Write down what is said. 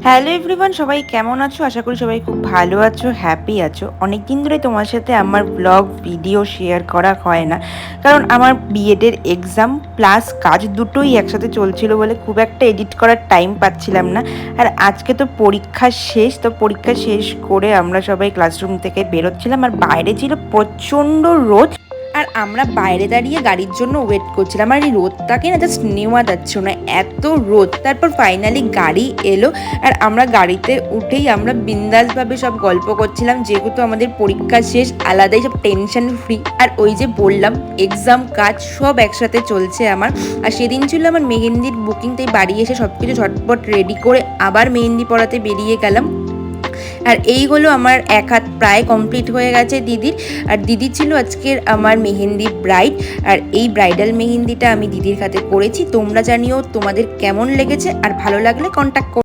Hello everyone, সবাই কেমন আছো? আশা করি সবাই খুব ভালো আছো, হ্যাপি আছো। অনেক দিন ধরে তোমার সাথে আমার ব্লগ ভিডিও শেয়ার করা হয় না, কারণ আমার বিএডের এক্সাম প্লাস কাজ দুটোই একসাথে চলছিল বলে খুব একটা এডিট করার টাইম পাচ্ছিলাম না। আর আজকে তো পরীক্ষা শেষ, তো পরীক্ষা শেষ করে আমরা সবাই ক্লাসরুম থেকে বেরোচ্ছিলাম, আর বাইরে ছিল প্রচণ্ড রোদ। আর আমরা বাইরে দাঁড়িয়ে গাড়ির জন্য ওয়েট করছিলাম, আর এই রোদটাকে না জাস্ট নেওয়া যাচ্ছিল না, এত রোদ। তারপর ফাইনালি গাড়ি এলো, আর আমরা গাড়িতে উঠেই আমরা বিন্দাসভাবে সব গল্প করছিলাম, যেহেতু আমাদের পরীক্ষা শেষ, আলাদাই সব টেনশন ফ্রি। আর ওই যে বললাম, এক্সাম কাজ সব একসাথে চলছে আমার। আর সেদিন ছিল আমার মেহেন্দির বুকিং, তাই বাড়ি এসে সব কিছু ঝটপট রেডি করে আবার মেহেন্দি পড়াতে বেরিয়ে গেলাম। আর এই হলো আমার এক হাত প্রায় কমপ্লিট হয়ে গেছে দিদির। আর দিদি ছিল আজকের আমার মেহেন্দি ব্রাইড, আর এই ব্রাইডাল মেহেন্দিটা আমি দিদির হাতে করেছি। তোমরা জানিও তোমাদের কেমন লেগেছে, আর ভালো লাগলে কন্ট্যাক্ট